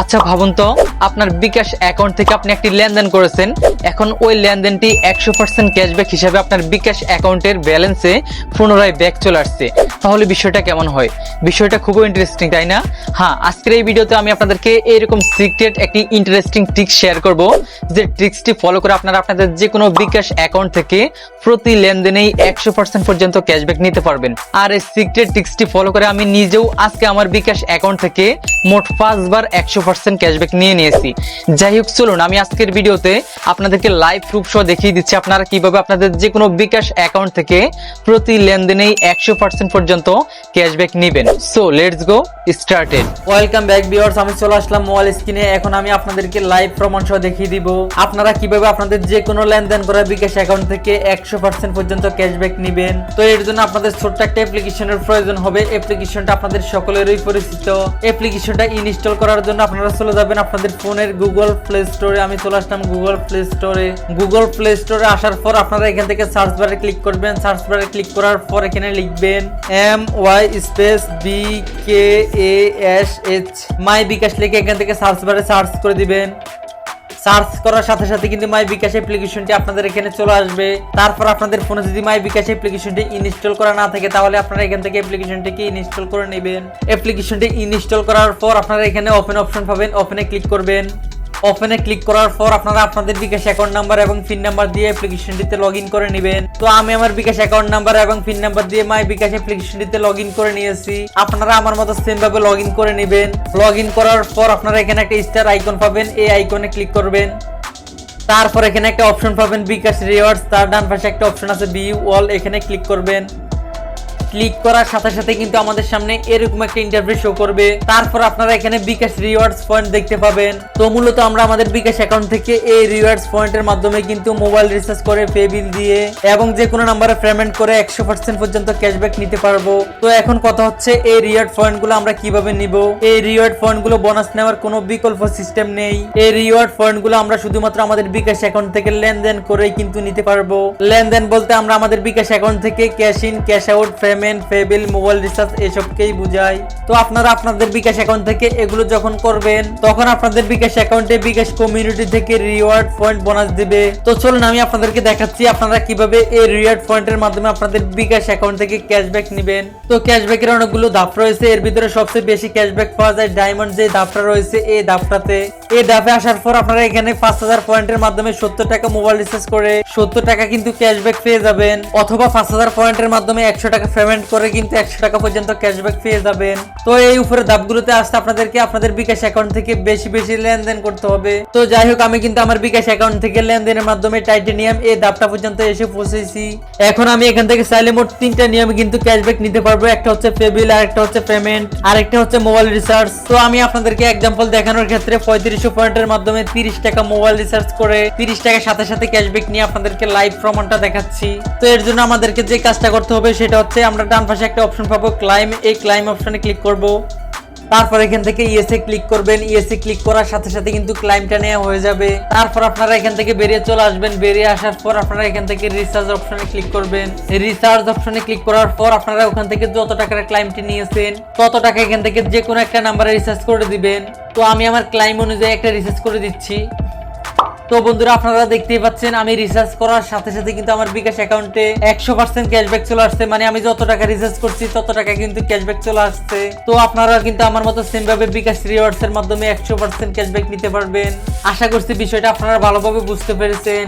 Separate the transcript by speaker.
Speaker 1: আচ্ছা ভাবুন তো, আপনার বিকাশ অ্যাকাউন্ট থেকে আপনি একটি লেনদেন করেছেন, এখন ওই লেনদেনটি 100% ক্যাশব্যাক হিসাবে আপনার বিকাশ অ্যাকাউন্টের ব্যালেন্সে পুনরায় ব্যাক চলে আসছে, তাহলে বিষয়টা কেমন হয়? বিষয়টা খুবই ইন্টারেস্টিং, তাই না? হ্যাঁ, আজকের এই ভিডিওতে আমি আপনাদেরকে এরকম সিক্রেট একটি ইন্টারেস্টিং ট্রিক্স শেয়ার করব, যে ট্রিক্সটি ফলো করে আপনারা আপনাদের যে কোনো বিকাশ অ্যাকাউন্ট থেকে প্রতি লেনদেনেই 100% পর্যন্ত ক্যাশব্যাক নিতে পারবেন। আর এই সিক্রেট ট্রিক্সটি ফলো করে আমি নিজেও আজকে আমার বিকাশ অ্যাকাউন্ট থেকে মোট 5 বার 100% ক্যাশব্যাক নিয়ে নিয়েছি। যাই হোক, চলুন আমি আজকের ভিডিওতে আপনাদেরকে লাইভ প্রুফ সহ দেখিয়ে দিচ্ছি আপনারা কিভাবে আপনাদের যে কোনো বিকাশ অ্যাকাউন্ট থেকে প্রতি লেনদেনেই 100% পর্যন্ত ক্যাশব্যাক নেবেন। So let's go started. Welcome back viewers, আমি চলে আসলাম মোবাইল স্ক্রিনে। এখন আমি আপনাদেরকে লাইভ প্রমাণ সহ দেখিয়ে দিব আপনারা কিভাবে আপনাদের যে কোনো লেনদেন করা বিকাশ অ্যাকাউন্ট থেকে 100% পর্যন্ত ক্যাশব্যাক নেবেন। তো এর জন্য আপনাদের ছোট্ট একটা অ্যাপ্লিকেশনের প্রয়োজন হবে। অ্যাপ্লিকেশনটা আপনাদের সকলেরই পরিচিত। অ্যাপ্লিকেশনটা ইনস্টল করার জন্য আপনারা চলে যাবেন আপনাদের ফোনের গুগল প্লে স্টোরে। আমি চলে আসলাম গুগল প্লে স্টোরে। গুগল প্লে স্টোরে আসার পর আপনারা এখান থেকে সার্চ বারে ক্লিক করবেন। সার্চ বারে ক্লিক করার পর এখানে লিখবেন MY_BKASH মাই বিকাশ লিখে এখান থেকে সার্চ বারে সার্চ করে দিবেন। সার্চ করার সাথে সাথে কিন্তু মাই বিকাশ অ্যাপ্লিকেশনটি আপনাদের এখানে চলে আসবে। তারপর আপনাদের ফোনে যদি মাই বিকাশ অ্যাপ্লিকেশনটি ইনস্টল করা না থাকে, তাহলে আপনারা এখান থেকে অ্যাপ্লিকেশনটিকে ইনস্টল করে নেবেন। অ্যাপ্লিকেশনটি ইনস্টল করার পর আপনারা এখানে ওপেন অপশন পাবেন, ওপেনে ক্লিক করবেন। ওপেনে ক্লিক করার পর আপনারা আপনাদের বিকাশ অ্যাকাউন্ট নাম্বার এবং পিন নাম্বার দিয়ে অ্যাপ্লিকেশনটিতে লগইন করে নেবেন। তো আমি আমার বিকাশ অ্যাকাউন্ট নাম্বার এবং পিন নাম্বার দিয়ে মাই বিকাশ অ্যাপ্লিকেশনটিতে লগইন করে নিয়েছি। আপনারা আমার মতো সেম ভাবে লগইন করে নেবেন। লগইন করার পর আপনারা এখানে একটা স্টার আইকন পাবেন, এই আইকনে ক্লিক করবেন। তারপর এখানে একটা অপশন পাবেন বিকাশ রিওয়ার্ডস, তার ডান পাশে একটা অপশন আছে ভিউ অল, এখানে ক্লিক করবেন। ক্লিক করার সাথে সাথে কিন্তু আমাদের সামনে এরকম একটা ইন্টারফেস শো করবে। তারপর আপনারা এখানে বিকাশ রিওয়ার্ডস পয়েন্ট দেখতে পাবেন। তো মূলত আমরা আমাদের বিকাশ অ্যাকাউন্ট থেকে এই রিওয়ার্ডস পয়েন্টের মাধ্যমে কিন্তু মোবাইল রিচার্জ করে, পে বিল দিয়ে এবং যে কোনো নাম্বারে পেমেন্ট করে 100% পর্যন্ত ক্যাশব্যাক নিতে পারবো। তো এখন কথা হচ্ছে এই রিওয়ার্ড পয়েন্টগুলো আমরা কিভাবে নিব। এই রিওয়ার্ড পয়েন্টগুলো বোনাস নেওয়ার কোনো বিকল্প সিস্টেম নেই। এই রিওয়ার্ড পয়েন্টগুলো আমরা শুধুমাত্র আমাদের বিকাশ অ্যাকাউন্ট থেকে লেনদেন করেই কিন্তু নিতে পারবো। লেনদেন বলতে আমরা আমাদের বিকাশ অ্যাকাউন্ট থেকে cash in, cash out, payment, pay bill, mobile recharge এসবকেই বোঝায়। তো আপনারা আপনাদের বিকাশ অ্যাকাউন্ট থেকে এগুলো যখন করবেন, তখন আপনাদের বিকাশ অ্যাকাউন্টে বিকাশ কমিউনিটি থেকে রিওয়ার্ড পয়েন্ট বোনাস দিবে। তো চলুন আমি আপনাদেরকে দেখাচ্ছি আপনারা কিভাবে এই রিওয়ার্ড পয়েন্টের মাধ্যমে আপনাদের বিকাশ অ্যাকাউন্ট থেকে ক্যাশব্যাক নেবেন। তো ক্যাশব্যাকের অনেকগুলো ধাপ রয়েছে। এর ভিতরে সবচেয়ে বেশি ক্যাশব্যাক পাওয়া যায় ডায়মন্ড যে ধাপটা রয়েছে এই ধাপটাতে। এই ধাপে আসার পর আপনারা এখানে 5000 পয়েন্টের মাধ্যমে 70 টাকা মোবাইল রিচার্জ করে 70 টাকা কিন্তু ক্যাশব্যাক পেয়ে যাবেন, অথবা 5000 পয়েন্টের মাধ্যমে 100 টাকা পেমেন্ট করে কিন্তু 100 টাকা পর্যন্ত ক্যাশব্যাক পেয়ে যাবেন। তো এই উপরে ধাপগুলোতে আসতে আপনাদেরকে আপনাদের বিকাশ অ্যাকাউন্ট থেকে বেশি বেশি লেনদেন করতে হবে। তো যাই হোক, আমি কিন্তু আমার বিকাশ অ্যাকাউন্ট থেকে লেনদেনের মাধ্যমে টাইটেনিয়াম এই ধাপটা পর্যন্ত এসে পৌঁছেছি। এখন আমি এখান থেকে চাইলে মোট 3টা নিয়মে কিন্তু ক্যাশব্যাক নিতে পারবো। একটা হচ্ছে পে বিল, আরেকটা হচ্ছে পেমেন্ট, আরেকটা হচ্ছে মোবাইল রিচার্জ। তো আমি আপনাদেরকে এক্সাম্পল দেখানোর ক্ষেত্রে 3500 পয়েন্টের মাধ্যমে 30 টাকা মোবাইল রিচার্জ করে 30 টাকার সাথে সাথে ক্যাশব্যাক নিয়ে আপনাদেরকে লাইভ প্রমাণটা দেখাচ্ছি। তো এর জন্য আমাদেরকে যে কাজটা করতে হবে সেটা হচ্ছে আমরা ডান পাশে একটা অপশন পাবো ক্লাইম, এই ক্লাইম অপশনে ক্লিক করব। তারপর এখান থেকে ইএসএ ক্লিক করবেন। ইএসএ ক্লিক করার সাথে সাথে কিন্তু ক্লাইমটা নেওয়া হয়ে যাবে। তারপর আপনারা এখান থেকে বেরিয়ে চলে আসবেন। বেরিয়ে আসার পর আপনারা এখান থেকে রিচার্জ অপশনে ক্লিক করবেন। রিচার্জ অপশনে ক্লিক করার পর আপনারা ওখান থেকে যত টাকার ক্লাইমটি নিয়েছেন তত টাকা এখান থেকে যে কোনো একটা নাম্বারে রিচার্জ করে দিবেন। তো আমি আমার ক্লাইম অনুযায়ী একটা রিচার্জ করে দিচ্ছি। তো বন্ধুরা, আপনারা দেখতেই পাচ্ছেন আমি রিচার্জ করার সাথে সাথে কিন্তু আমার বিকাশ অ্যাকাউন্টে 100% ক্যাশব্যাক চলে আসছে। মানে আমি যত টাকা রিচার্জ করছি তত টাকা কিন্তু ক্যাশব্যাক চলে আসছে। তো আপনারা কিন্তু আমার মতো সেম ভাবে বিকাশ রিওয়ার্ডস এর মাধ্যমে 100% ক্যাশব্যাক নিতে পারবেন। আশা করছি বিষয়টা আপনারা ভালোভাবে বুঝতে পেরেছেন।